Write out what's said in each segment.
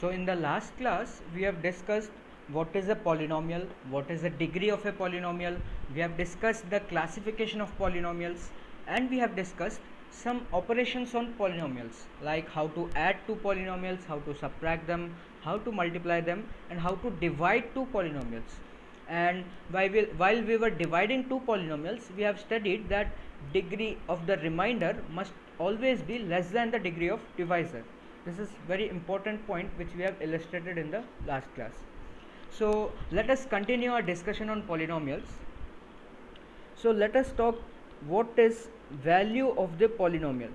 So in the last class we have discussed what is a polynomial, what is the degree of a polynomial, we have discussed the classification of polynomials, and we have discussed some operations on polynomials, like how to add two polynomials, how to subtract them, how to multiply them, and how to divide two polynomials. And while we were dividing two polynomials, we have studied that degree of the remainder must always be less than the degree of divisor. This is very important point which we have illustrated in the last class. So let us continue our discussion on polynomials. So let us talk what is value of the polynomial.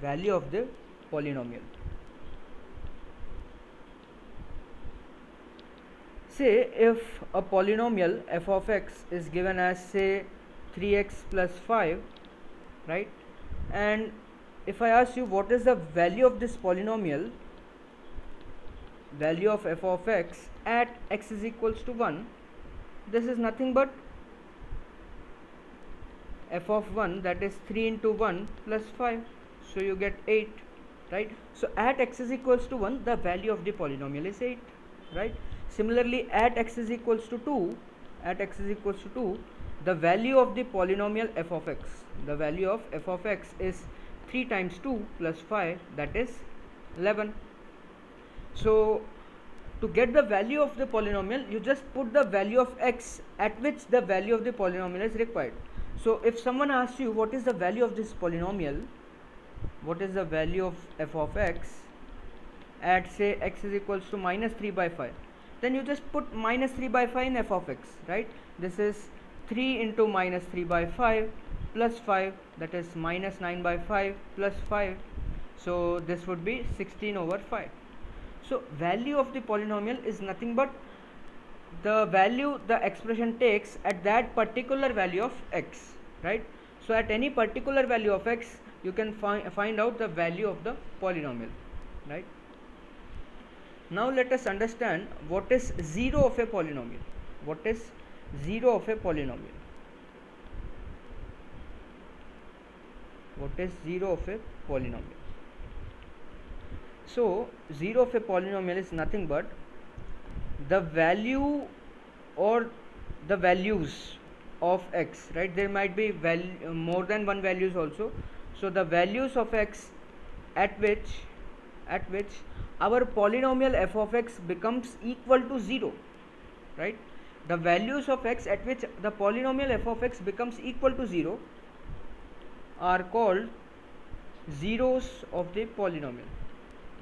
Value of the polynomial. Say if a polynomial f of x is given as say 3x plus 5, right? And if I ask you what is the value of this polynomial, value of f of x at x is equals to 1, this is nothing but f of 1, that is 3 into 1 plus 5, so you get 8, right? So at x is equals to 1, the value of the polynomial is 8, right? Similarly, at x is equals to 2, at x is equals to 2, the value of the polynomial f of x, the value of f of x is 3 times 2 plus 5, that is 11. So to get the value of the polynomial, you just put the value of x at which the value of the polynomial is required. So if someone asks you what is the value of this polynomial, what is the value of f of x at say x is equals to minus 3 by 5, then you just put minus 3 by 5 in f of x, right? This is 3 into minus 3 by 5 plus 5, that is minus 9 by 5 plus 5, so this would be 16 over 5. So value of the polynomial is nothing but the value the expression takes at that particular value of x, right? So at any particular value of x, you can find out the value of the polynomial, right? Now let us understand what is 0 of a polynomial. What is 0 of a polynomial? What is 0 of a polynomial? So 0 of a polynomial is nothing but the value or the values of x, right? There might be more than one values also. So the values of x at which our polynomial f of x becomes equal to 0, right? The values of x at which the polynomial f of x becomes equal to 0 are called zeros of the polynomial.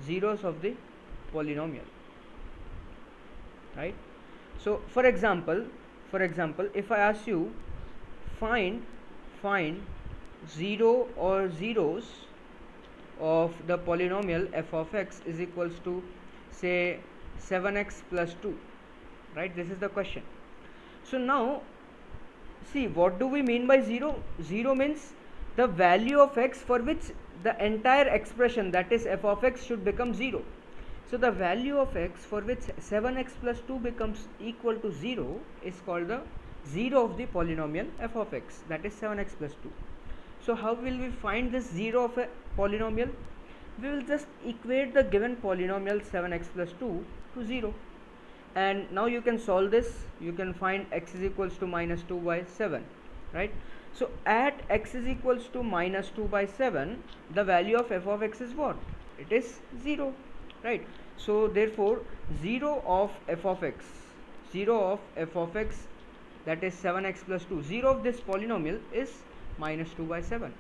Zeros of the polynomial, right? So for example, if I ask you find 0 or zeros of the polynomial f of x is equals to say 7x plus 2, right? This is the question. So now see, what do we mean by 0? 0 means the value of x for which the entire expression, that is f of x, should become 0. So the value of x for which 7x plus 2 becomes equal to 0 is called the 0 of the polynomial f of x, that is 7x plus 2. So how will we find this 0 of a polynomial? We will just equate the given polynomial 7x plus 2 to 0. And now you can solve this. You can find x is equals to minus 2 by 7, right? So at x is equals to minus 2 by 7, the value of f of x is what? It is 0, right? So therefore 0 of f of x, 0 of f of x, that is 7x plus 2, 0 of this polynomial is minus 2 by 7,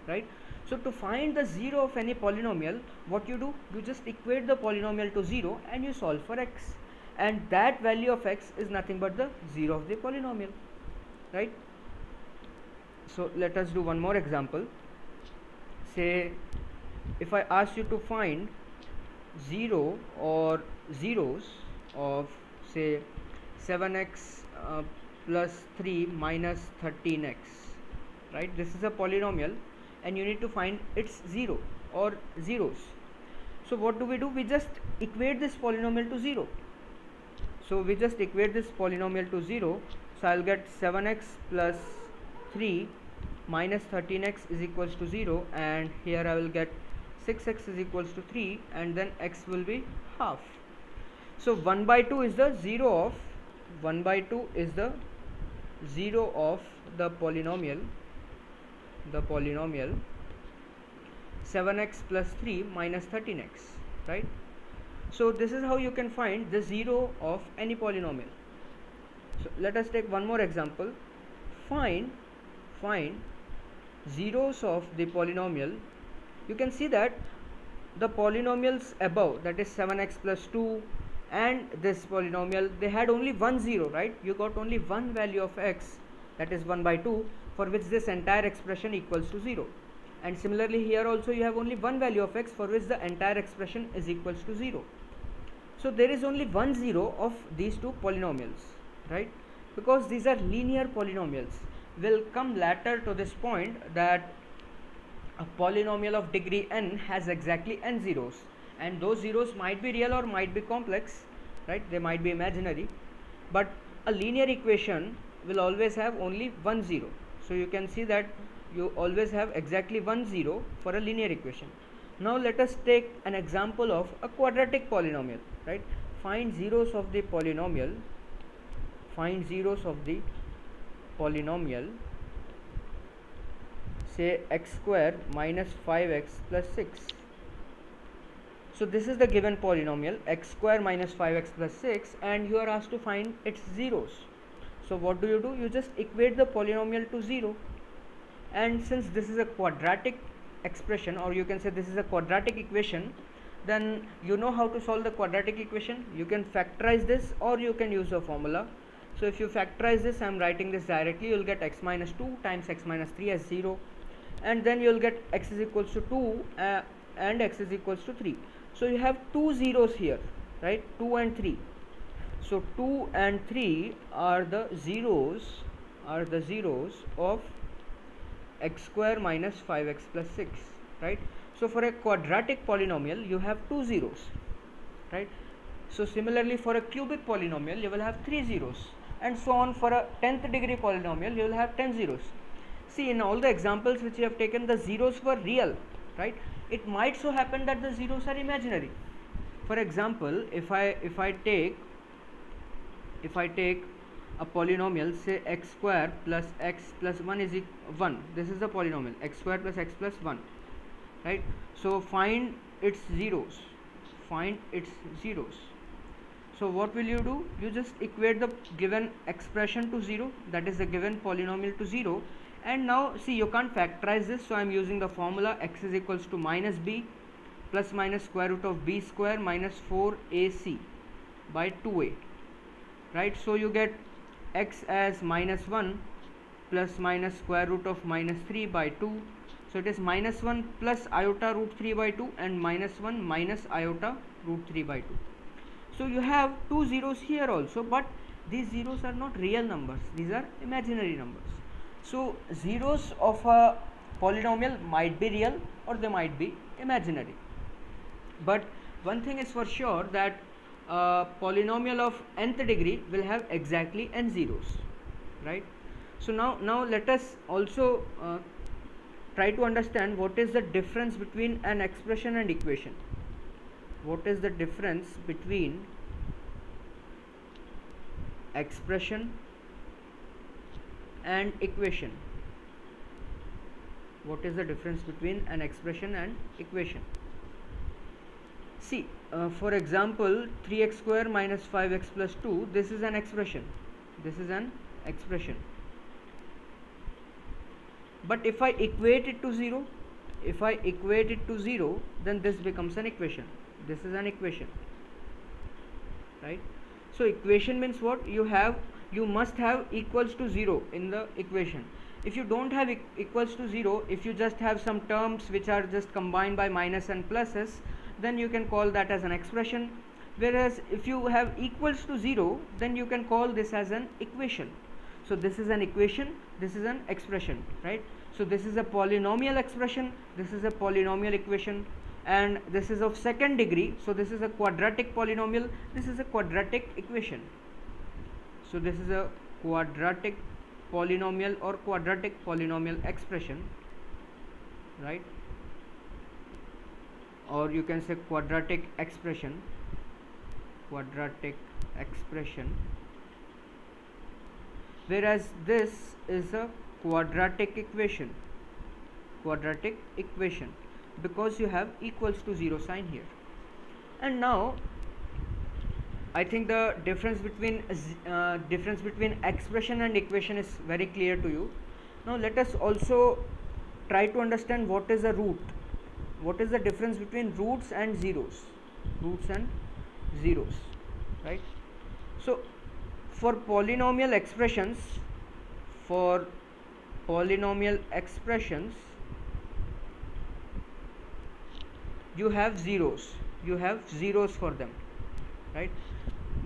right? So to find the 0 of any polynomial, what you do? You just equate the polynomial to 0 and you solve for x, and that value of x is nothing but the 0 of the polynomial, right? So let us do one more example. Say if I ask you to find 0 or zeros of say 7x plus 3 minus 13x, right? This is a polynomial and you need to find its 0 or zeros. So what do? We just equate this polynomial to 0. So we just equate this polynomial to 0. So I'll get 7x plus 3 minus 13x is equals to 0, and here I will get 6x is equals to 3, and then x will be half. So 1 by 2 is the 0 of 1 by 2 is the 0 of the polynomial 7x plus 3 minus 13x, right? So this is how you can find the 0 of any polynomial. So let us take one more example. Find zeros of the polynomial. You can see that the polynomials above, that is 7x plus 2 and this polynomial, they had only one 0, right? You got only one value of x, that is 1 by 2, for which this entire expression equals to 0. And similarly here also you have only one value of x for which the entire expression is equals to 0. So there is only one 0 of these two polynomials, right? Because these are linear polynomials. We'll come later to this point that a polynomial of degree n has exactly n zeros, and those zeros might be real or might be complex, right? They might be imaginary, but a linear equation will always have only one 0. So you can see that you always have exactly one 0 for a linear equation. Now let us take an example of a quadratic polynomial, right? Find zeros of the polynomial. Say x square minus 5x plus 6. So this is the given polynomial, x square minus 5x plus 6, and you are asked to find its zeros. So what do? You just equate the polynomial to 0, and since this is a quadratic expression, or you can say this is a quadratic equation, then you know how to solve the quadratic equation. You can factorize this or you can use a formula. So if you factorize this, I am writing this directly, you will get x minus 2 times x minus 3 as 0, and then you will get x is equals to 2 and x is equals to 3. So you have two zeros here, right? 2 and 3. So 2 and 3 are the zeros of x square minus 5x plus 6, right? So for a quadratic polynomial you have two zeros, right? So similarly for a cubic polynomial you will have three zeros, and so on. For a 10th degree polynomial you will have 10 zeros. See, in all the examples which you have taken, the zeros were real, right? It might so happen that the zeros are imaginary. For example, if I take a polynomial, say x square plus x plus 1 is 1. This is the polynomial x square plus x plus 1, right? So find its zeros. So what will you do? You just equate the given expression to 0, that is the given polynomial to 0. And now see, you can't factorize this, so I am using the formula x is equals to minus b plus minus square root of b square minus 4ac by 2a, right? So you get x as minus 1 plus minus square root of minus 3 by 2. So it is minus 1 plus iota root 3 by 2 and minus 1 minus iota root 3 by 2. So you have two zeros here also, but these zeros are not real numbers, these are imaginary numbers. So zeros of a polynomial might be real or they might be imaginary, but one thing is for sure, that a polynomial of nth degree will have exactly n zeros, right? So now let us also try to understand what is the difference between an expression and equation. What is the difference between expression and equation? What is the difference between an expression and equation? See, for example, 3x square minus 5x plus 2, this is an expression. But if I equate it to 0, then this becomes an equation. This is an equation, right? So equation means what? You must have equals to 0 in the equation. If you don't have equals to 0, if you just have some terms which are just combined by minus and pluses, then you can call that as an expression. Whereas if you have equals to 0, then you can call this as an equation. So this is an equation, this is an expression, right? So this is a polynomial expression, this is a polynomial equation, and this is of second degree. So this is a quadratic polynomial, this is a quadratic equation. So this is a quadratic polynomial or quadratic polynomial expression, right? or you can say quadratic expression, whereas this is a quadratic equation, because you have equals to 0 sign here. And now I think the difference between expression and equation is very clear to you. Now let us also try to understand what is a root. What is the difference between roots and zeros? Right? So for polynomial expressions, you have zeros for them, right?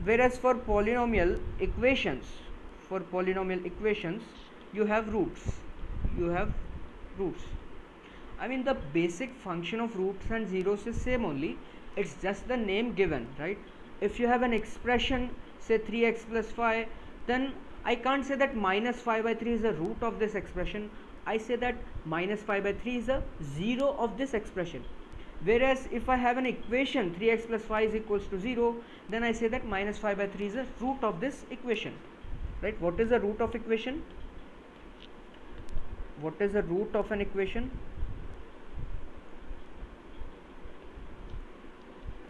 Whereas for polynomial equations, you have roots. I mean, the basic function of roots and zeros is same only, it's just the name given, right? If you have an expression, say 3x plus 5, then I can't say that minus 5 by 3 is the root of this expression. I say that minus 5 by 3 is a 0 of this expression. Whereas if I have an equation 3x plus 5 is equals to 0, then I say that minus 5 by 3 is the root of this equation, right? What is the root of equation? What is the root of an equation?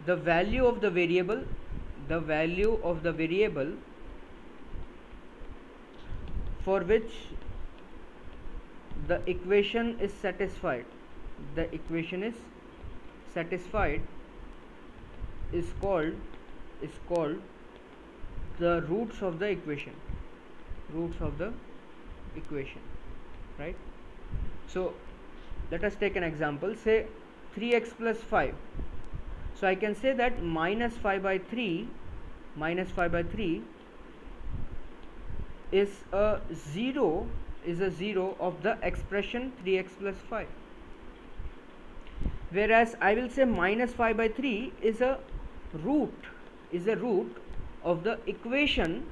The value of the variable for which the equation is satisfied. The equation is satisfied is called the roots of the equation, right? So let us take an example, say 3x plus 5. So I can say that minus 5 by 3 is a 0 of the expression 3x plus 5. Whereas I will say minus 5 by 3 is a root of the equation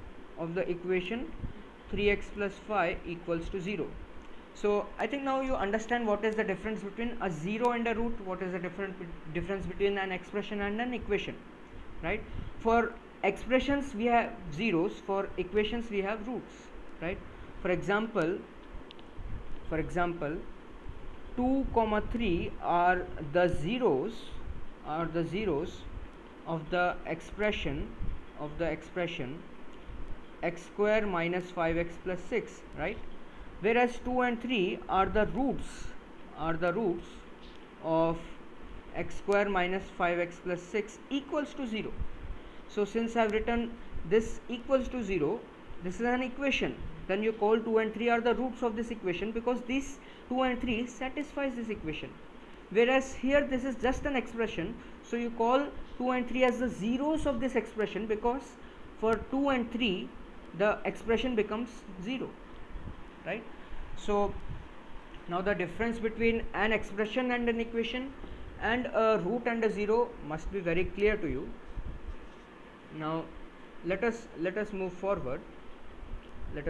3x plus 5 equals to 0. So I think now you understand what is the difference between a 0 and a root, what is the difference between an expression and an equation, right? For expressions we have zeros, for equations we have roots, right? For example 2, 3 are the zeros of the expression x square minus 5x plus 6, right? Whereas 2 and 3 are the roots of x square minus 5x plus 6 equals to 0. So since I have written this equals to 0, this is an equation, then you call 2 and 3 are the roots of this equation, because these 2 and 3 satisfies this equation. Whereas here this is just an expression, so you call 2 and 3 as the zeros of this expression, because for 2 and 3 the expression becomes 0, right? So now the difference between an expression and an equation and a root and a 0 must be very clear to you. Now let us move forward. Let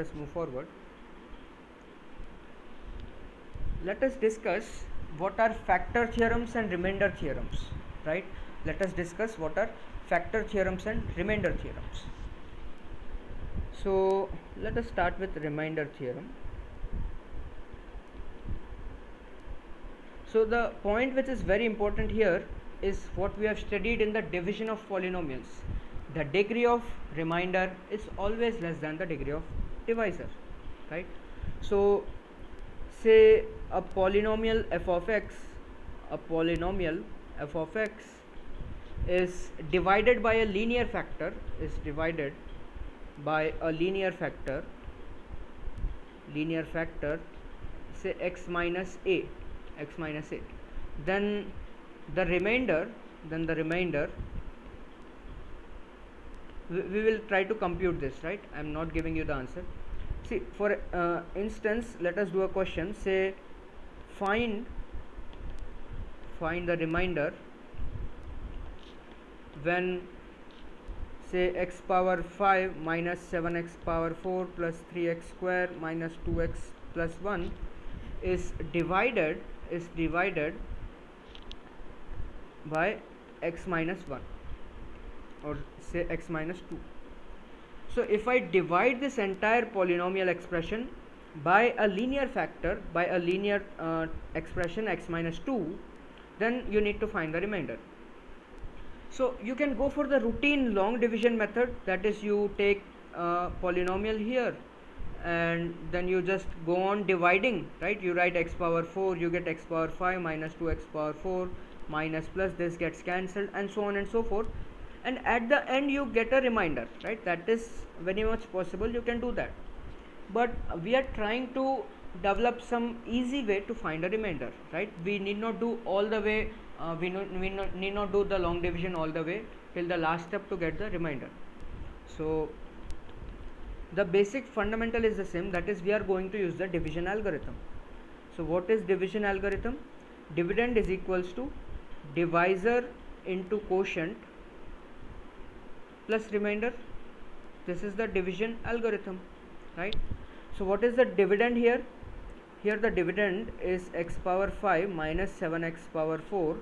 us discuss what are factor theorems and remainder theorems, right? Let us discuss what are factor theorems and remainder theorems. So let us start with remainder theorem. So the point which is very important here is what we have studied in the division of polynomials. The degree of remainder is always less than the degree of divisor, right? So say a polynomial f of x is divided by a linear factor, say x minus a, then the remainder we will try to compute this, right? I am not giving you the answer. See, for instance, let us do a question, say find the remainder when, say, x power 5 minus 7x power 4 plus 3x square minus 2x plus 1 is divided by x minus 1, or say x minus 2. So if I divide this entire polynomial expression by a linear factor, by a linear expression x minus 2, then you need to find the remainder. So you can go for the routine long division method, that is, you take a polynomial here and then you just go on dividing, right? You write x power 4, you get x power 5 minus 2x power 4 minus plus this gets cancelled, and so on and so forth, and at the end you get a remainder, right? That is very much possible, you can do that, but we are trying to develop some easy way to find a remainder, right? We need not do all the way, need not do the long division all the way till the last step to get the remainder. So the basic fundamental is the same, that is, we are going to use the division algorithm. So what is division algorithm? Dividend is equals to divisor into quotient plus remainder. This is the division algorithm, right? So what is the dividend here? Here the dividend is x power 5 minus 7x power 4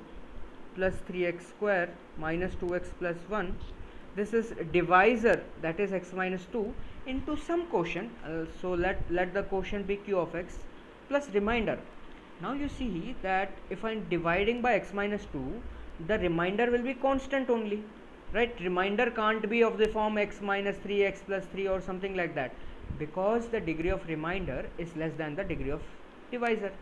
plus 3x square minus 2x plus 1. This is divisor, that is x minus 2, into some quotient. So let the quotient be q of x plus remainder. Now you see that if I am dividing by x minus 2, the remainder will be constant only, right? Remainder can't be of the form x minus 3x plus 3 or something like that, because the degree of remainder is less than the degree of divisor.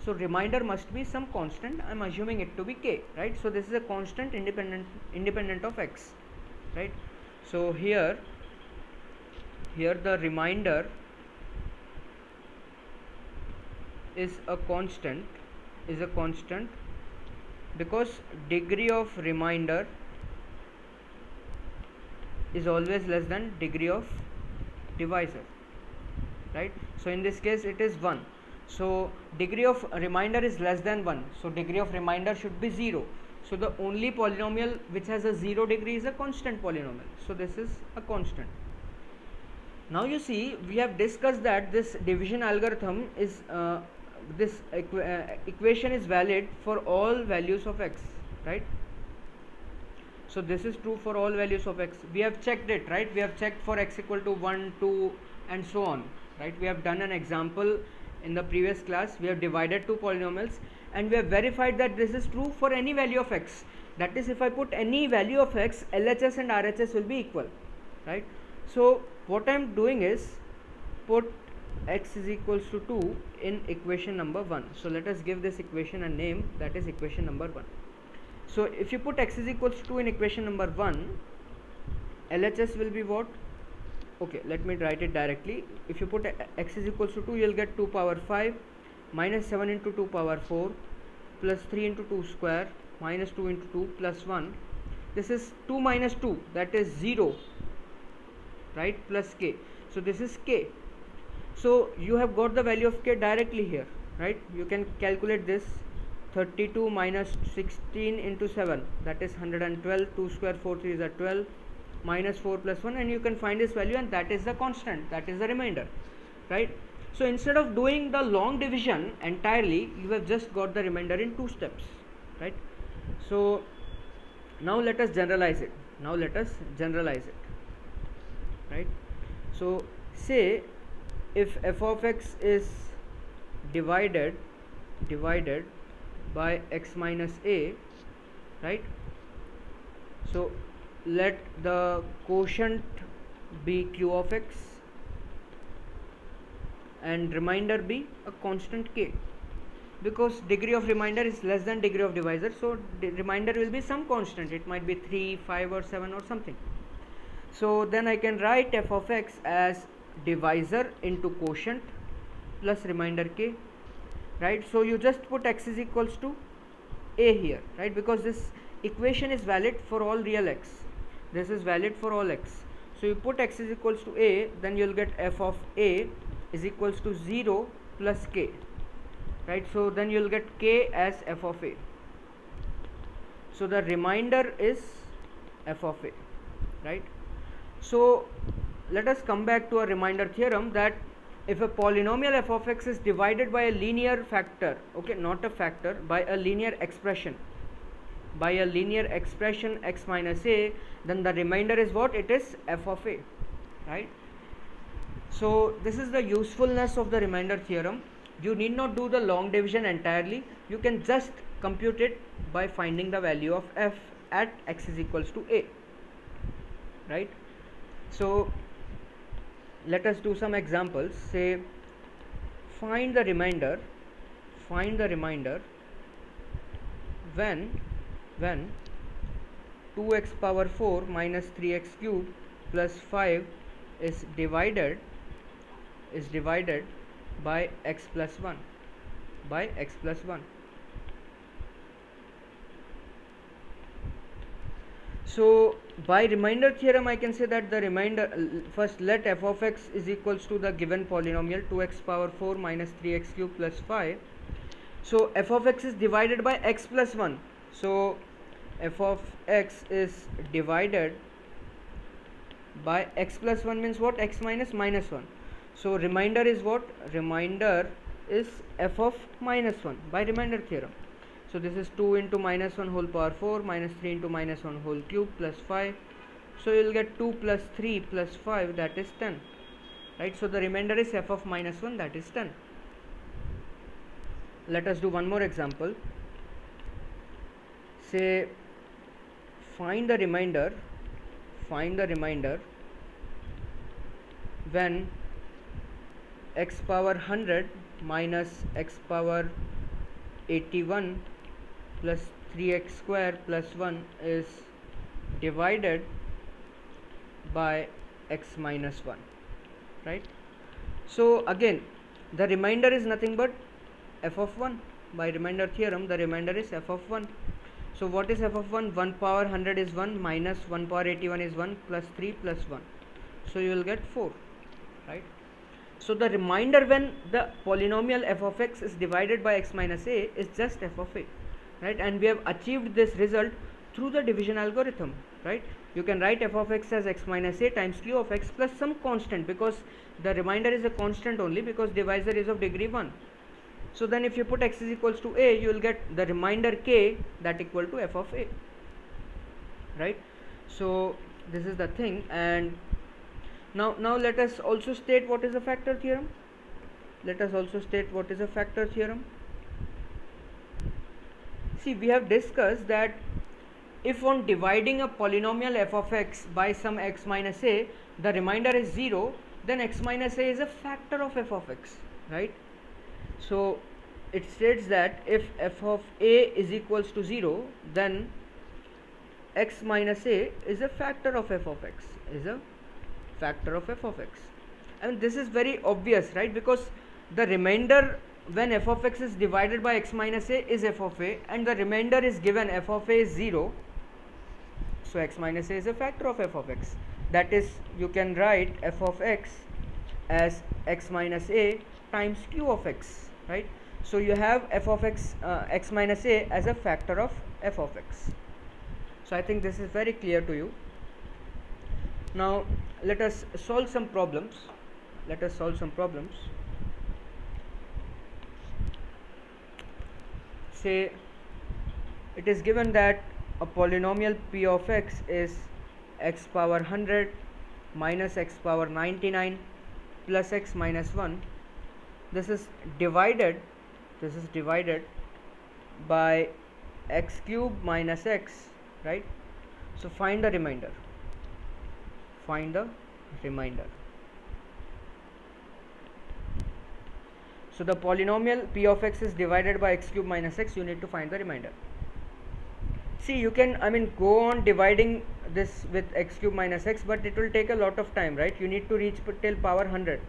So remainder must be some constant. I am assuming it to be k, right? So this is a constant independent of x, right? So here the remainder is a constant, because degree of remainder is always less than degree of divisor, right? So in this case it is 1. So degree of remainder is less than 1, so degree of remainder should be 0. So the only polynomial which has a 0 degree is a constant polynomial, so this is a constant. Now you see, we have discussed that this division algorithm is this equation is valid for all values of x, right? So this is true for all values of x. We have checked it, right? We have checked for x equal to 1, 2 and so on, right? We have done an example in the previous class. We have divided two polynomials and we have verified that this is true for any value of x. That is, if I put any value of x, LHS and RHS will be equal, right? So what I am doing is put x is equals to 2 in equation number 1. So let us give this equation a name, that is equation number 1. So if you put x is equals to 2 in equation number 1, LHS will be what? Okay, let me write it directly. If you put x is equals to 2, you will get 2 power 5 minus 7 into 2 power 4 plus 3 into 2 square minus 2 into 2 plus 1. This is 2 minus 2, that is 0, right, plus k. So this is k. So you have got the value of k directly here, right? You can calculate this. 32 minus 16 into 7, that is 112. 2 square 4 3 is 12 minus 4 plus 1, and you can find this value, and that is the constant, that is the remainder, right? So instead of doing the long division entirely, you have just got the remainder in 2 steps, right? So now let us generalize it. Right? So say if f of x is divided by x minus a, right? So let the quotient be q of x and remainder be a constant k, because degree of remainder is less than degree of divisor, so the remainder will be some constant. It might be 3, 5 or 7 or something. So then I can write f of x as divisor into quotient plus remainder k, right? So you just put x is equals to a here, right? Because this equation is valid for all real x. This is valid for all x. So you put x is equals to a, then you will get f of a is equals to 0 plus k, right? So then you will get k as f of a. So the remainder is f of a, right? So let us come back to a remainder theorem, that if a polynomial f of x is divided by a linear factor, okay, not a factor, by a linear expression, by a linear expression x minus a, then the remainder is what? It is f of a, right? So this is the usefulness of the remainder theorem. You need not do the long division entirely. You can just compute it by finding the value of f at x is equals to a, right? So let us do some examples. Say find the remainder when 2x power 4 minus 3x cube plus 5 is divided by x plus 1 So by remainder theorem I can say that the remainder, first let f of x is equals to the given polynomial 2x power 4 minus 3x cube plus 5. So f of x is divided by x plus 1. So f of x is divided by x plus 1 means what? X minus 1. So remainder is what? Remainder is f of minus 1 by remainder theorem. So this is 2 into minus 1 whole power 4 minus 3 into minus 1 whole cube plus 5. So you will get 2 plus 3 plus 5, that is 10, right? So the remainder is f of minus 1, that is 10. Let us do one more example. Say find the remainder when x power 100 minus x power 81 plus 3x square plus 1 is divided by x minus 1, right? So again the remainder is nothing but f of 1. By remainder theorem the remainder is f of 1. So what is f of 1? 1 power 100 is 1 minus 1 power 81 is 1 plus 3 plus 1. So you will get 4, right? So the remainder when the polynomial f of x is divided by x minus a is just f of a, right? And we have achieved this result through the division algorithm, right? You can write f of x as x minus a times q of x plus some constant, because the remainder is a constant only because divisor is of degree 1. So then if you put x is equals to a, you will get the remainder k that equal to f of a, right? So this is the thing. And now let us also state what is a factor theorem. See, we have discussed that if on dividing a polynomial f of x by some x minus a, the remainder is 0, then x minus a is a factor of f of x, right? So it states that if f of a is equals to 0, then x minus a is a factor of f of x, and this is very obvious, right? Because the remainder when f of x is divided by x minus a is f of a, and the remainder is given f of a is 0, so x minus a is a factor of f of x. That is, you can write f of x as x minus a times q of x, right? So you have f of x x minus a as a factor of f of x. So I think this is very clear to you. Now let us solve some problems. Say it is given that a polynomial p of x is x power 100 minus x power 99 plus x minus 1. This is divided by x cube minus x, right? So find the remainder. So the polynomial p of x is divided by x cube minus x. You need to find the remainder. See, you can go on dividing this with x cube minus x, but it will take a lot of time, right? You need to reach till power 100.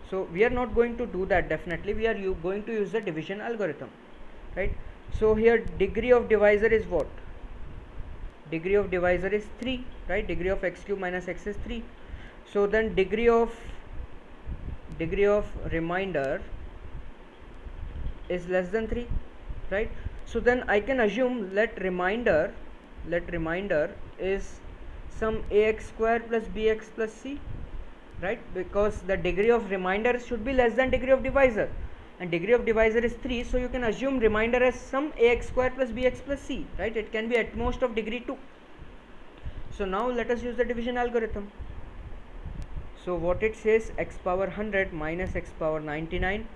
So we are not going to do that. Definitely we are going to use the division algorithm, right? So here degree of divisor is what? Degree of divisor is 3, right? Degree of x cube minus x is 3. So then degree of remainder is less than 3, right? So then I can assume let remainder is some ax square plus bx plus c, right? Because the degree of remainder should be less than degree of divisor. and degree of divisor is 3, so you can assume remainder as some ax square plus bx plus c, right? It can be at most of degree 2. So now let us use the division algorithm. So what it says, x power 100 minus x power 99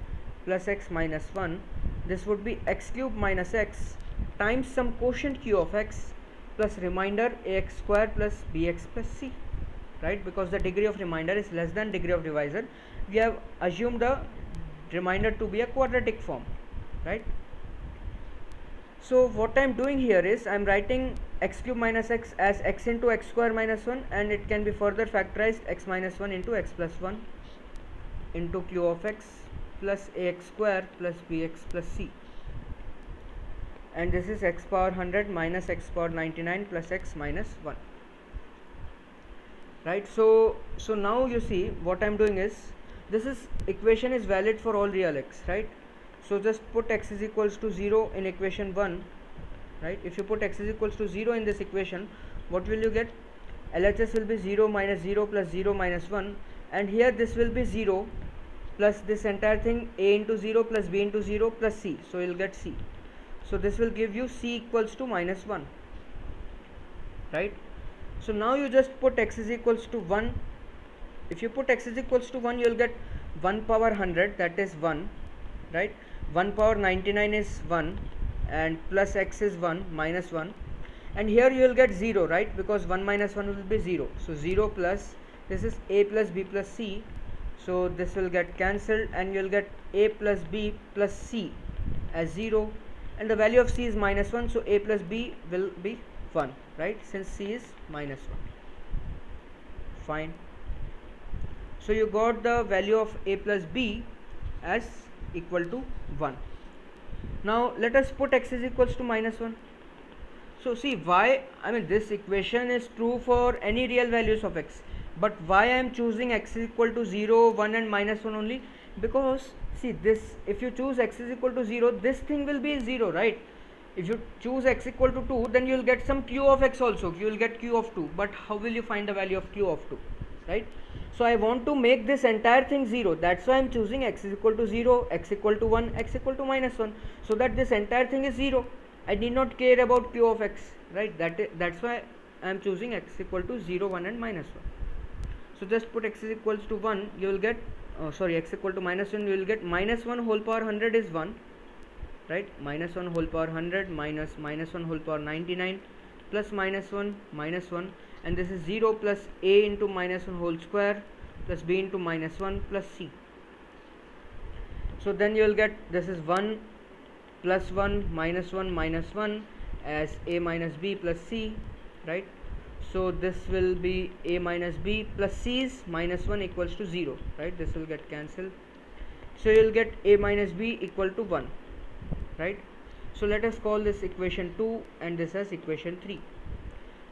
plus x minus 1, this would be x cube minus x times some quotient q of x plus remainder ax square plus bx plus c, right? Because the degree of remainder is less than degree of divisor, we have assumed the remainder to be a quadratic form, right? So what I am doing here is I am writing x cube minus x as x into x square minus 1, and it can be further factorized x minus 1 into x plus 1 into q of x plus ax square plus bx plus c, and this is x power 100 minus x power 99 plus x minus 1, right? So now you see what I am doing is, this is equation is valid for all real x, right? So just put x is equals to 0 in equation 1, right? If you put x is equals to 0 in this equation, what will you get? LHS will be 0 minus 0 plus 0 minus 1, and here this will be 0 plus this entire thing a into 0 plus b into 0 plus c, so you will get c. So this will give you c equals to minus 1, right? So now you just put x is equals to 1. If you put x is equals to 1, you will get 1 power 100, that is 1, right? 1 power 99 is 1, and plus x is 1 minus 1, and here you will get 0, right? Because 1 minus 1 will be 0, so 0 plus this is a plus b plus c, so this will get cancelled, and you will get a plus b plus c as 0, and the value of c is minus 1, so a plus b will be 1, right? Since c is minus 1. Fine. So you got the value of a plus b as equal to 1. Now let us put x is equals to minus 1. So see why, I mean this equation is true for any real values of x, but why I am choosing x is equal to 0, 1 and minus 1 only? Because see this, if you choose x is equal to 0, this thing will be 0, right? If you choose x equal to 2, then you will get some q of x also, you will get q of 2, but how will you find the value of q of 2, right? So I want to make this entire thing 0, that's why I am choosing x is equal to 0, x equal to 1, x equal to minus 1, so that this entire thing is 0. I need not care about q of x, right? That's why I am choosing x equal to 0, 1 and minus 1. So just put x is equals to 1, you will get x equal to minus 1, you will get minus 1 whole power 100 is 1, right? Minus 1 whole power 100 minus minus 1 whole power 99 plus minus 1 minus 1, and this is 0 plus a into minus 1 whole square plus b into minus 1 plus c. So then you will get this is 1 plus 1 minus 1 as a minus b plus c, right? So this will be a minus b plus c's minus 1 equals to 0, right? This will get cancelled, so you will get a minus b equal to 1, right? So let us call this equation 2 and this as equation 3.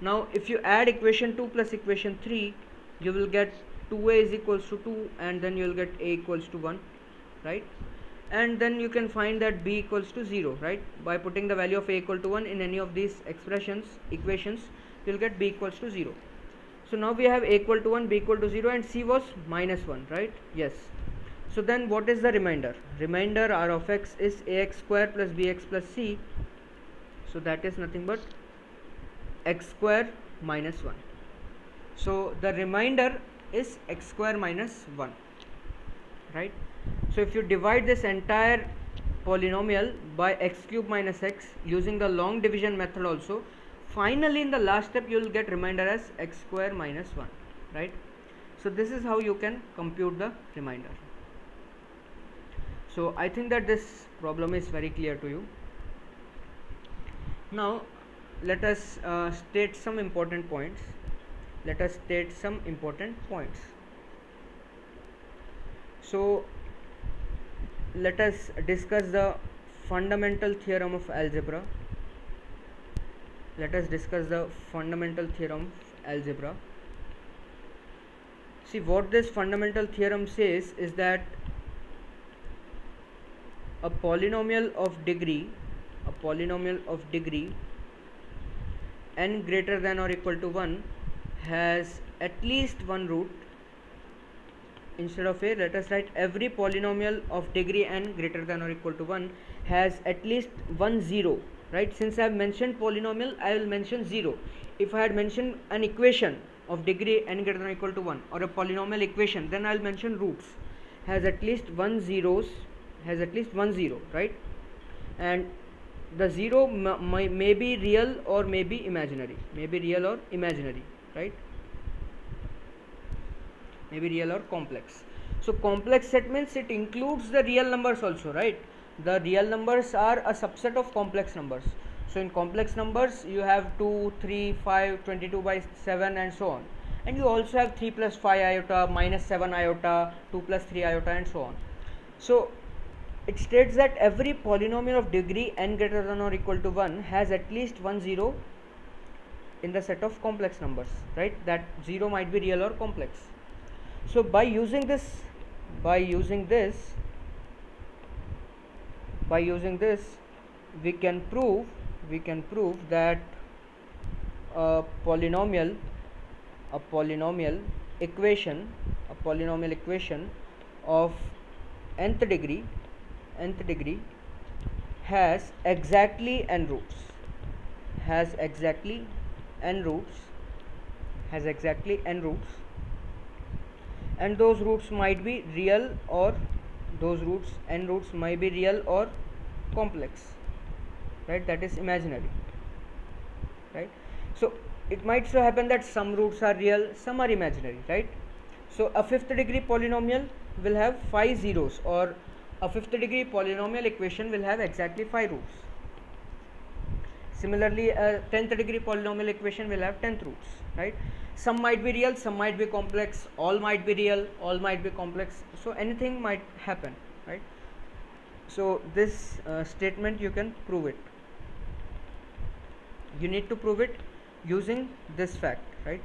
Now if you add equation 2 plus equation 3, you will get 2a is equals to 2, and then you will get a equals to 1, right? And then you can find that b equals to 0, right? By putting the value of a equal to 1 in any of these equations, you will get b equals to 0. So now we have a equal to 1, b equal to 0, and c was minus 1, right? Yes. So then what is the remainder? Remainder r of x is ax square plus bx plus c, so that is nothing but x square minus 1. So the remainder is x square minus 1, right? So if you divide this entire polynomial by x cube minus x using the long division method also, finally in the last step you will get remainder as x square minus 1, right? So this is how you can compute the remainder. So I think that this problem is very clear to you. Now let us state some important points. So let us discuss the fundamental theorem of algebra. See what this fundamental theorem says is that a polynomial of degree n greater than or equal to 1 has at least one root instead of a, let us write every polynomial of degree n greater than or equal to 1 has at least one 0, right? Since I have mentioned polynomial, I will mention 0. If I had mentioned an equation of degree n greater than or equal to 1 or a polynomial equation, then I will mention roots. Has at least one 0, right? And the 0 may be real or may be imaginary, right? Maybe real or complex. So complex set means it includes the real numbers also, right? The real numbers are a subset of complex numbers. So in complex numbers you have 2, 3, 5, 22 by 7 and so on. And you also have 3 plus 5 iota, minus 7 iota, 2 plus 3 iota and so on. So it states that every polynomial of degree n greater than or equal to 1 has at least one 0 in the set of complex numbers, right? That 0 might be real or complex. So by using this we can prove that a polynomial equation of nth degree has exactly n roots, and those roots might be real, or those roots n roots might be real or complex, right? That is imaginary, right? So it might so happen that some roots are real, some are imaginary, right? So a fifth degree polynomial will have 5 zeros, or a fifth degree polynomial equation will have exactly 5 roots. Similarly, a 10th degree polynomial equation will have 10th roots, right? Some might be real, some might be complex, all might be real, all might be complex, so anything might happen, right? So this statement you can prove it. You need to prove it using this fact, right?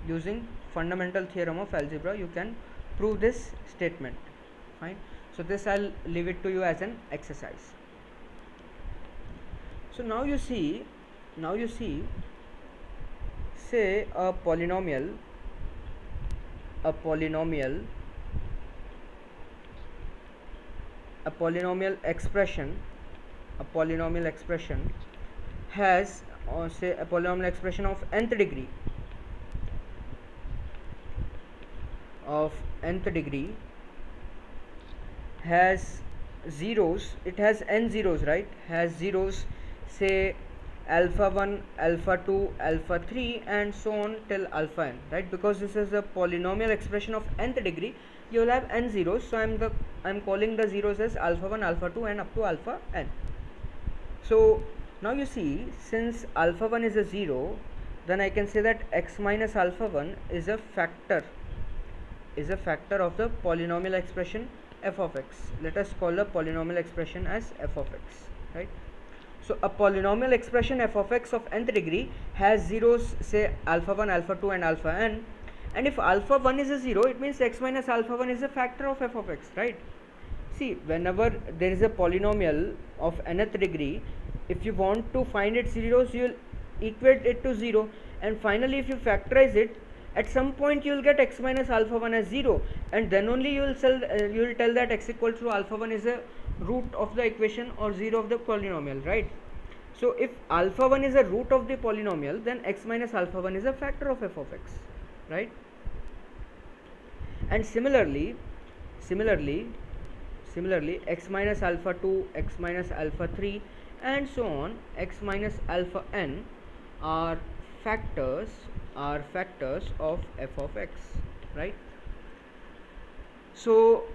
Using fundamental theorem of algebra you can prove this statement. Fine. So this I'll leave it to you as an exercise. So now you see say a polynomial expression has, or say a polynomial expression of nth degree has zeros. It has n zeros, right? Has zeros, say alpha 1, alpha 2, alpha 3 and so on till alpha n, right? Because this is a polynomial expression of nth degree, you will have n zeros, so I'm calling the zeros as alpha 1, alpha 2 and up to alpha n. So now you see, since alpha 1 is a 0, then I can say that x minus alpha 1 is a factor of the polynomial expression f of x. Let us call the polynomial expression as f of x, right? So a polynomial expression f of x of nth degree has zeros, say alpha 1, alpha 2 and alpha n, and if alpha 1 is a 0, it means x minus alpha 1 is a factor of f of x, right? See, whenever there is a polynomial of nth degree, if you want to find its zeros, you will equate it to 0, and finally if you factorize it, at some point you will get x minus alpha 1 as 0, and then only you will tell that x equals to alpha 1 is a root of the equation or 0 of the polynomial, right? So if alpha 1 is a root of the polynomial, then x minus alpha 1 is a factor of f of x, right? And similarly x minus alpha 2, x minus alpha 3 and so on, x minus alpha n are factors of f of x, right? So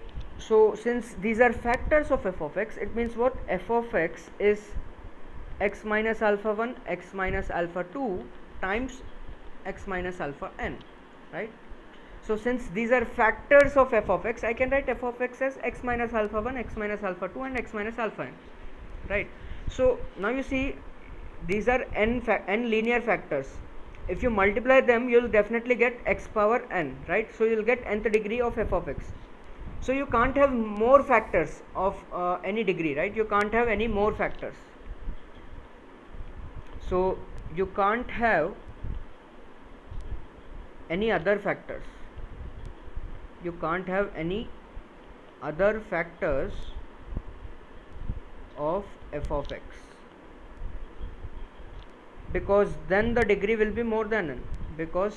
since these are factors of f of x, it means what? F of x is x minus alpha 1, x minus alpha 2 times x minus alpha n, right? So since these are factors of f of x, I can write f of x as x minus alpha 1, x minus alpha 2 and x minus alpha n, right? So now you see, these are n linear factors. If you multiply them, you will definitely get x power n, right? So you will get nth degree of f of x. So you can't have more factors of any degree, right? You can't have any more factors. So you can't have any other factors. you can't have any other factors of f of x, because then the degree will be more than n, because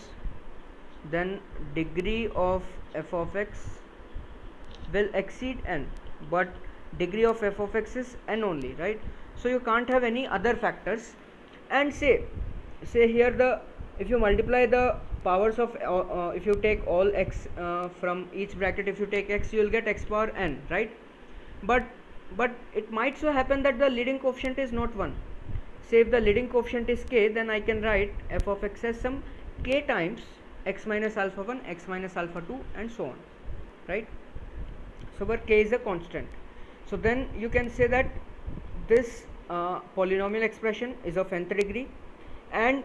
then degree of f of x will exceed n, but degree of f of x is n only, right? So you can't have any other factors. And say here the, if you multiply the powers of if you take all x from each bracket, if you take x, you will get x power n, right? But it might so happen that the leading coefficient is not 1. Say if the leading coefficient is k, then I can write f of x as some k times x minus alpha 1, x minus alpha 2, and so on, right? So where k is a constant, so then you can say that this polynomial expression is of nth degree, and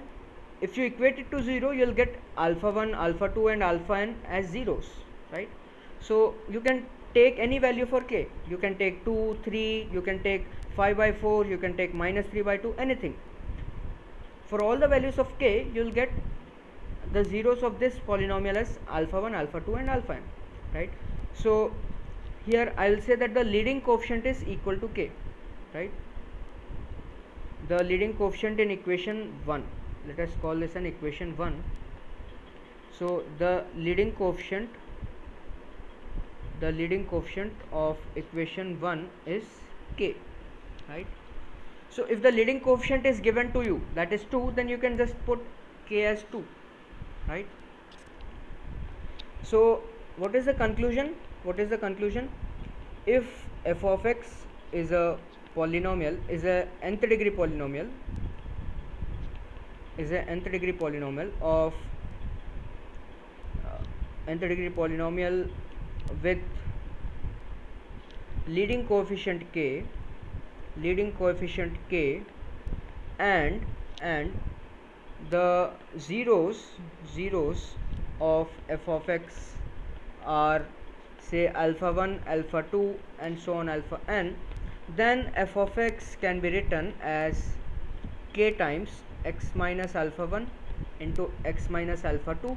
if you equate it to 0, you will get alpha 1, alpha 2, and alpha n as zeros, right? So you can take any value for k. You can take 2, 3, you can take 5 by 4, you can take minus 3 by 2, anything. For all the values of k, you will get the zeros of this polynomial as alpha 1, alpha 2, and alpha n, right? So here I will say that the leading coefficient is equal to k, right? The leading coefficient in equation 1, let us call this an equation 1. So the leading coefficient of equation 1 is k, right? So if the leading coefficient is given to you, that is 2, then you can just put k as 2, right? So what is the conclusion? If f of x is a polynomial, is a nth degree polynomial, of nth degree polynomial with leading coefficient k, and the zeros of f of x are say alpha 1, alpha 2, and so on alpha n, then f of x can be written as k times x minus alpha 1 into x minus alpha 2,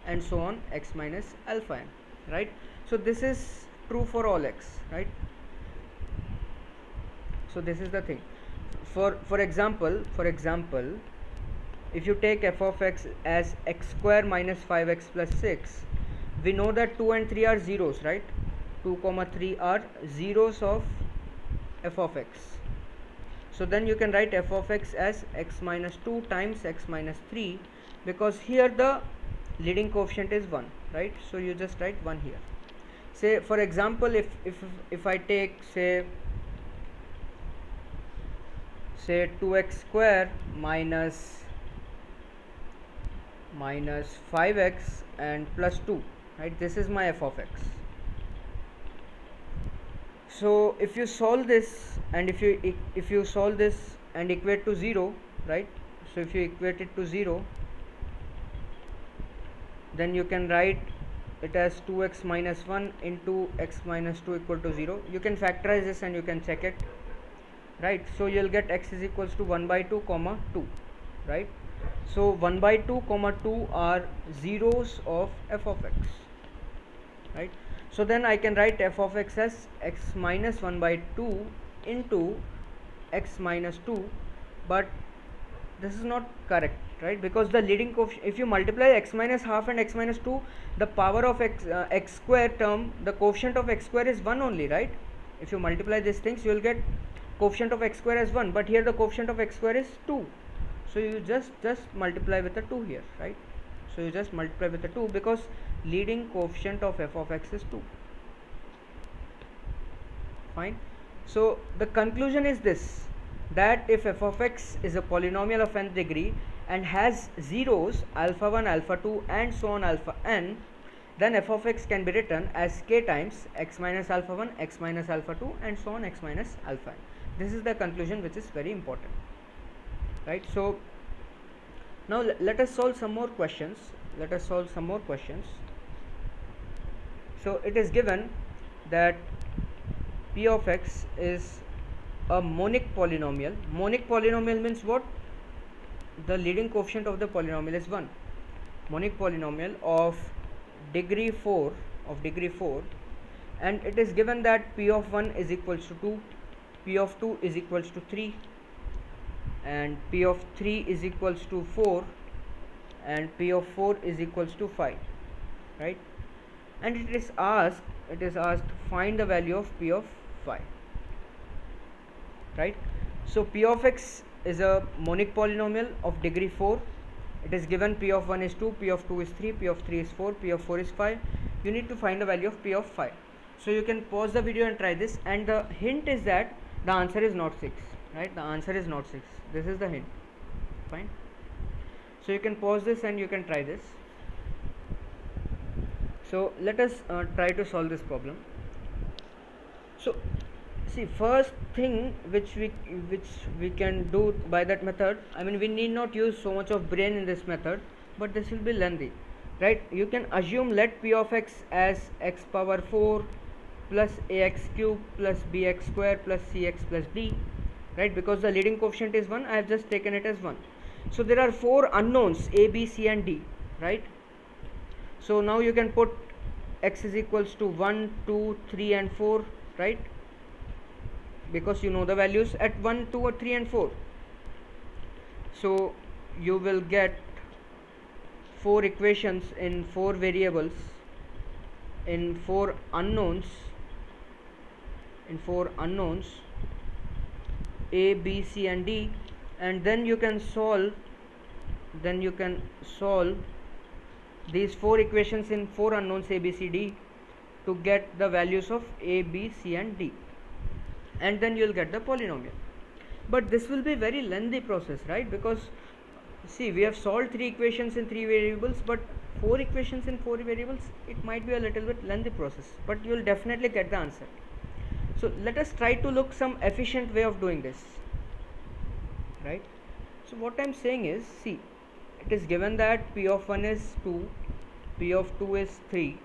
and so on x minus alpha n, right? So this is true for all x, right? So this is the thing. For example, if you take f of x as x square minus 5x plus 6, we know that 2 and 3 are zeros, right? 2, 3 are zeros of f of x. So then you can write f of x as x minus 2 times x minus 3, because here the leading coefficient is 1, right? So you just write 1 here. Say for example, if I take say 2x square minus 5x and plus 2, right? This is my f of x. So if you solve this, and if you solve this and equate to 0, right? So if you equate it to 0, then you can write it as 2x minus 1 into x minus 2 equal to 0. You can factorize this and you can check it, right? So you will get x is equals to 1 by 2 comma 2, right? So 1 by 2 comma 2 are zeros of f of x, right? So then I can write f of x as x minus 1 by 2 into x minus 2, but this is not correct, right? Because the leading coefficient, if you multiply x minus half and x minus 2, the power of x square term, the coefficient of x square is 1 only, right? If you multiply these things, you will get coefficient of x square as 1, but here the coefficient of x square is 2. So you just multiply with the 2 here, right? So you just multiply with the 2 because leading coefficient of f of x is 2. Fine. So the conclusion is this, that if f of x is a polynomial of nth degree and has zeros alpha 1, alpha 2, and so on alpha n, then f of x can be written as k times x minus alpha 1, x minus alpha 2, and so on x minus alpha n. This is the conclusion, which is very important, right? So now let us solve some more questions. So it is given that p of x is a monic polynomial. Monic polynomial means what? The leading coefficient of the polynomial is 1. Monic polynomial of degree 4 of degree 4, and it is given that p of 1 is equals to 2, p of 2 is equals to 3, and p of 3 is equals to 4, and p of 4 is equals to 5, right? And it is asked find the value of p of 5, right? So p of x is a monic polynomial of degree 4. It is given p of 1 is 2, p of 2 is 3, p of 3 is 4, p of 4 is 5. You need to find the value of p of 5. So you can pause the video and try this, and the hint is that the answer is not 6, right? The answer is not 6. This is the hint. Fine. So you can pause this and you can try this. So let us try to solve this problem. So see, first thing which we can do by that method, I mean, we need not use so much of brain in this method, but this will be lengthy, right? You can assume let p of x as x power 4 plus ax cube plus bx square plus cx plus d, right? Because the leading coefficient is 1, I have just taken it as 1. So there are 4 unknowns a, b, c and d, right? So now you can put x is equals to 1, 2, 3 and 4, right? Because you know the values at 1, 2 or 3 and 4. So you will get 4 equations in 4 variables, in 4 unknowns, a, b, c and d, and then you can solve these 4 equations in 4 unknowns a, b, c, d to get the values of a, b, c and d, and then you will get the polynomial. But this will be very lengthy process, right? Because see, we have solved 3 equations in 3 variables, but 4 equations in 4 variables, it might be a little bit lengthy process, but you will definitely get the answer. So let us try to look some efficient way of doing this, right? So what I am saying is, see, it is given that p of 1 is 2, p of 2 is 3,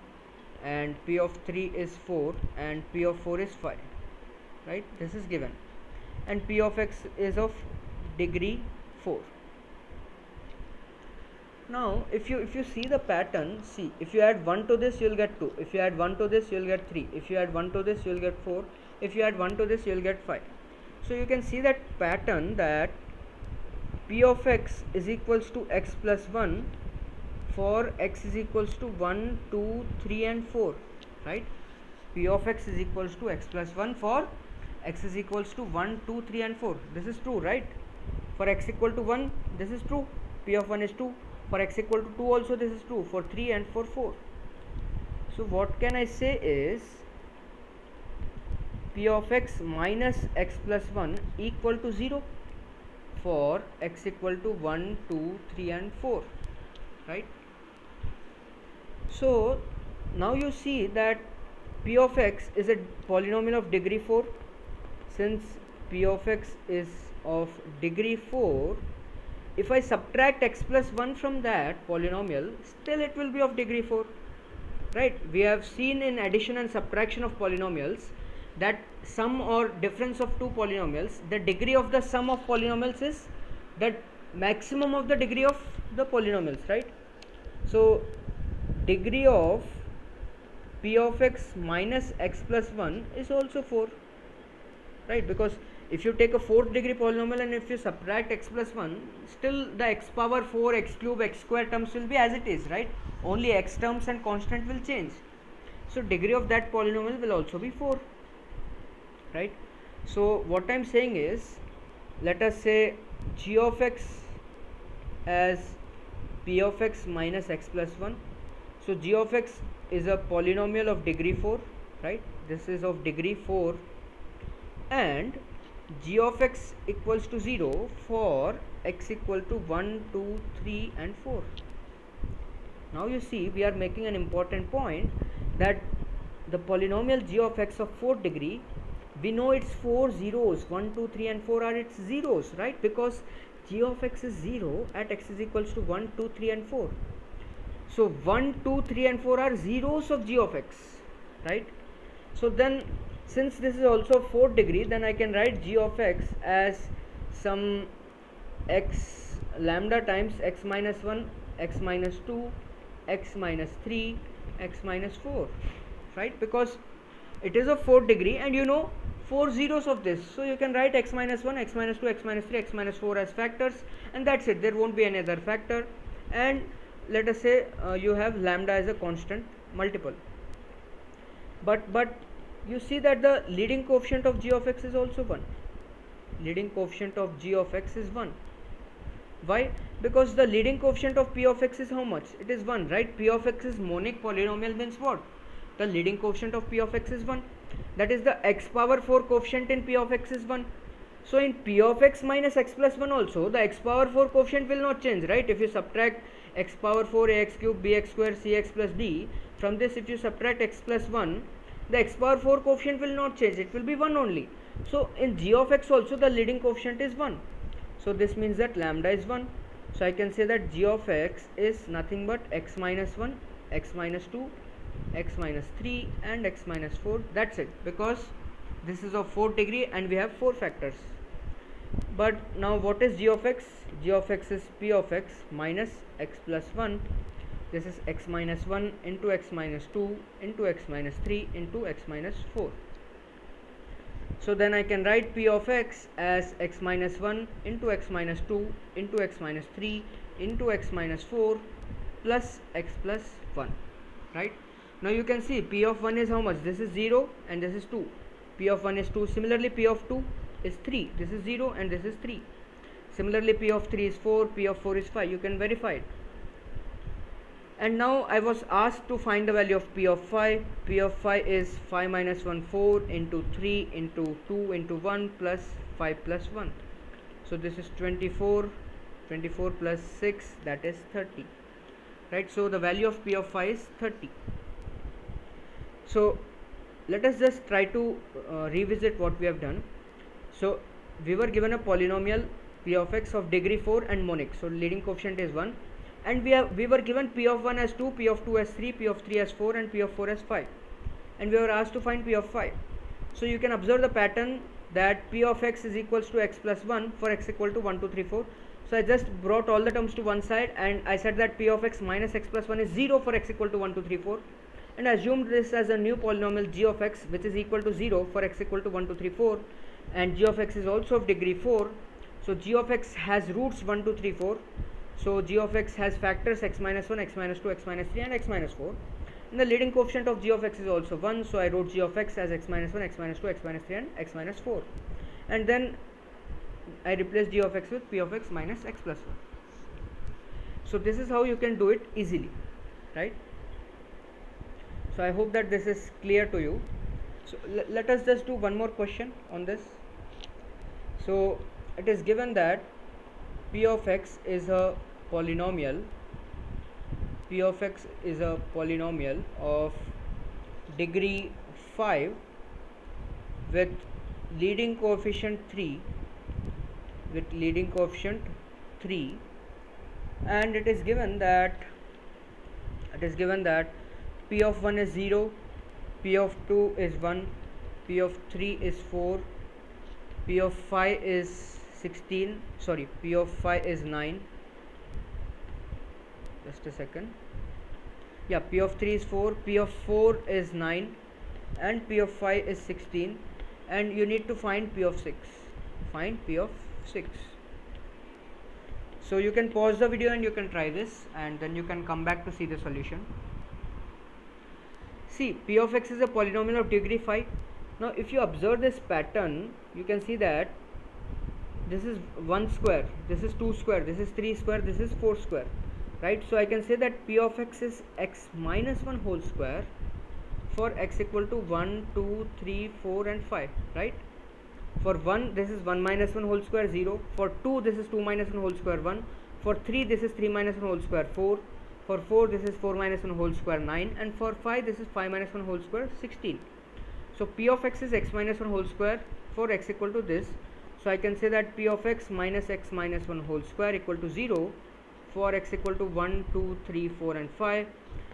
and p of 3 is 4, and p of 4 is 5, right? This is given, and p of x is of degree 4. Now if you see the pattern, see, if you add 1 to this you will get 2, if you add 1 to this you will get 3, if you add 1 to this you will get 4, if you add 1 to this you will get 5. So you can see that pattern, that p of x is equals to x plus 1 for x is equals to 1, 2, 3 and 4, right? P of x is equals to x plus 1 for x is equals to 1, 2, 3 and 4. This is true, right? For x equal to 1, this is true, p of 1 is 2. For x equal to 2 also this is true, for 3 and for 4. So what can I say is p of x minus x plus 1 equal to 0 for x equal to 1, 2, 3 and 4, right? So now you see that p of x is a polynomial of degree 4. Since p of x is of degree 4, if I subtract x plus 1 from that polynomial, still it will be of degree 4, right? We have seen in addition and subtraction of polynomials that sum or difference of two polynomials, the degree of the sum of polynomials is the maximum of the degree of the polynomials, right? So degree of p of x minus x plus 1 is also 4, right? Because if you take a 4th degree polynomial and if you subtract x plus 1, still the x power 4, x cube, x square terms will be as it is, right? Only x terms and constant will change. So degree of that polynomial will also be 4, right? So what I am saying is, let us say g of x as p of x minus x plus 1. So g of x is a polynomial of degree 4, right? This is of degree 4, and g of x equals to 0 for x equal to 1, 2, 3 and 4. Now you see, we are making an important point that the polynomial g of x of 4th degree, we know its 4 zeros, 1, 2, 3 and 4 are its zeros, right? Because g of x is 0 at x is equals to 1, 2, 3 and 4. So 1, 2, 3 and 4 are zeros of g of x, right? So then, since this is also 4th degree, then I can write g of x as some x lambda times x minus 1, x minus 2, x minus 3, x minus 4, right? Because it is of 4th degree and you know 4 zeros of this, so you can write x minus 1, x minus 2, x minus 3, x minus 4 as factors, and that's it. There won't be any other factor. And let us say you have lambda as a constant multiple, but you see that the leading coefficient of g of x is also 1. Leading coefficient of g of x is 1. Why? Because the leading coefficient of p of x is how much? It is 1, right? P of x is monic polynomial, means what? The leading coefficient of p of x is 1. That is, the x power 4 coefficient in p of x is 1. So in p of x minus x plus 1 also, the x power 4 coefficient will not change, right? If you subtract x power 4 ax cube bx square cx plus d, from this if you subtract x plus 1, the x power 4 coefficient will not change, it will be 1 only. So in g of x also the leading coefficient is 1. So this means that lambda is 1. So I can say that g of x is nothing but x minus 1, x minus 2, x minus 3 and x minus 4. That's it, because this is of 4th degree and we have 4 factors. But now what is g of x? G of x is p of x minus x plus 1. This is x minus 1 into x minus 2 into x minus 3 into x minus 4. So then I can write p of x as x minus 1 into x minus 2 into x minus 3 into x minus 4 plus x plus 1, right? Now you can see p of 1 is how much? This is 0 and this is 2. P of 1 is 2. Similarly, p of 2 is 3. This is 0 and this is 3. Similarly, p of 3 is 4, p of 4 is 5. You can verify it. And now I was asked to find the value of p of 5. P of 5 is 5 minus 1, 4 into 3 into 2 into 1 plus 5 plus 1. So this is 24. 24 plus 6, that is 30. Right? So the value of p of 5 is 30. So let us just try to revisit what we have done. So we were given a polynomial p of x of degree 4 and monic. So leading coefficient is 1. And we were given p of 1 as 2, p of 2 as 3, p of 3 as 4 and p of 4 as 5. And we were asked to find p of 5. So you can observe the pattern that p of x is equals to x plus 1 for x equal to 1, 2, 3, 4. So I just brought all the terms to one side and I said that p of x minus x plus 1 is 0 for x equal to 1, 2, 3, 4. And I assumed this as a new polynomial g of x which is equal to 0 for x equal to 1, 2, 3, 4. And g of x is also of degree 4. So g of x has roots 1, 2, 3, 4. So g of x has factors x minus 1, x minus 2, x minus 3 and x minus 4. And the leading coefficient of g of x is also 1. So I wrote g of x as x minus 1, x minus 2, x minus 3 and x minus 4. And then I replaced g of x with p of x minus x plus 1. So this is how you can do it easily, right? So I hope that this is clear to you. So let us just do one more question on this. So it is given that p of x is a polynomial. P of x is a polynomial of degree 5 with leading coefficient 3, and it is given that p of 1 is 0, p of 2 is 1, p of 3 is 4, p of 5 is 16, sorry, p of 5 is 9, just a second, yeah, p of 3 is 4, p of 4 is 9 and p of 5 is 16, and you need to find p of 6. Find p of 6. So you can pause the video and you can try this and then you can come back to see the solution. See, p of x is a polynomial of degree 5. Now if you observe this pattern, you can see that this is 1 square, this is 2 square, this is 3 square, this is 4 square, right? So I can say that p of x is x minus 1 whole square for x equal to 1, 2, 3, 4 and 5, right? For 1 this is 1 minus 1 whole square 0, for 2 this is 2 minus 1 whole square 1, for 3 this is 3 minus 1 whole square 4, for 4 this is 4 minus 1 whole square 9, and for 5 this is 5 minus 1 whole square 16. So p of x is x minus 1 whole square for x equal to this. So I can say that p of x minus 1 whole square equal to 0 for x equal to 1, 2, 3, 4 and 5.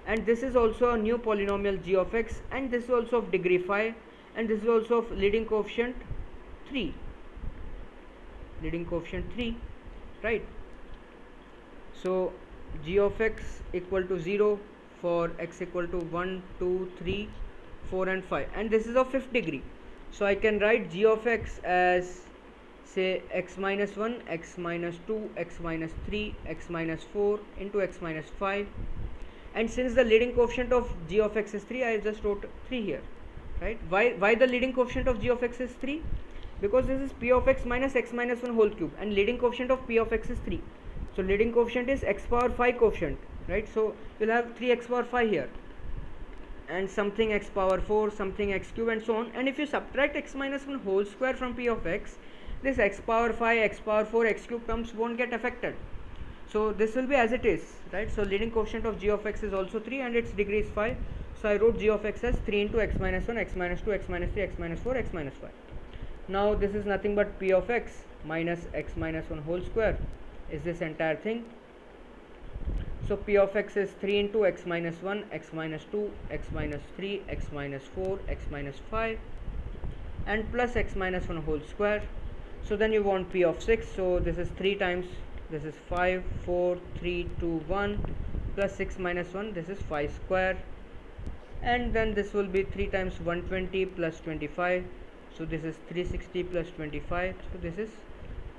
And this is also a new polynomial g of x, and this is also of degree 5, and this is also of leading coefficient 3. Leading coefficient 3, right? So g of x equal to 0 for x equal to 1, 2, 3, 4 and 5, and this is of fifth degree. So I can write g of x as say x minus 1, x minus 2, x minus 3, x minus 4 into x minus 5, and since the leading coefficient of g of x is 3, I just wrote 3 here, right? Why the leading coefficient of g of x is 3? Because this is p of x minus 1 whole cube, and leading coefficient of p of x is 3. So leading coefficient is x power 5 coefficient, right? So you'll have 3x power 5 here, and something x power 4, something x cube, and so on. And if you subtract x minus 1 whole square from p of x, this x power 5, x power 4, x cube terms won't get affected. So this will be as it is, right? So leading coefficient of g of x is also 3 and its degree is 5. So I wrote g of x as 3 into x minus 1, x minus 2, x minus 3, x minus 4, x minus 5. Now this is nothing but p of x minus x minus 1 whole square is this entire thing. So p of x is 3 into x minus 1, x minus 2, x minus 3, x minus 4, x minus 5 and plus x minus 1 whole square. So then you want p of 6. So this is 3 times, this is 5, 4, 3, 2, 1 plus 6 minus 1, this is 5 square, and then this will be 3 times 120 plus 25. So this is 360 plus 25, so this is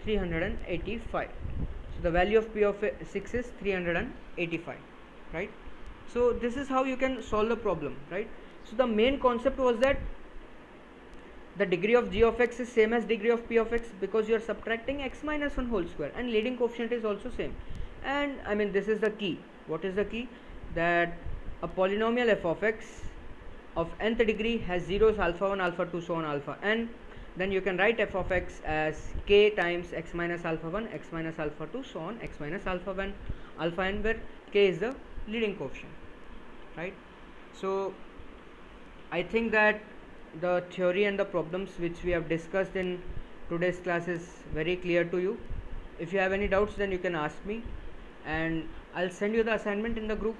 385. So the value of p of 6 is 385, right? So this is how you can solve the problem, right? So the main concept was that the degree of g of x is same as degree of p of x, because you are subtracting x minus 1 whole square, and leading coefficient is also same. And I mean, this is the key. What is the key? That a polynomial f of x of nth degree has zeros alpha 1, alpha 2, so on alpha n. Then you can write f of x as k times x minus alpha 1, x minus alpha 2, so on x minus alpha 1, alpha n, where k is the leading coefficient, right? So I think that the theory and the problems which we have discussed in today's class is very clear to you. If you have any doubts, then you can ask me, and I'll send you the assignment in the group.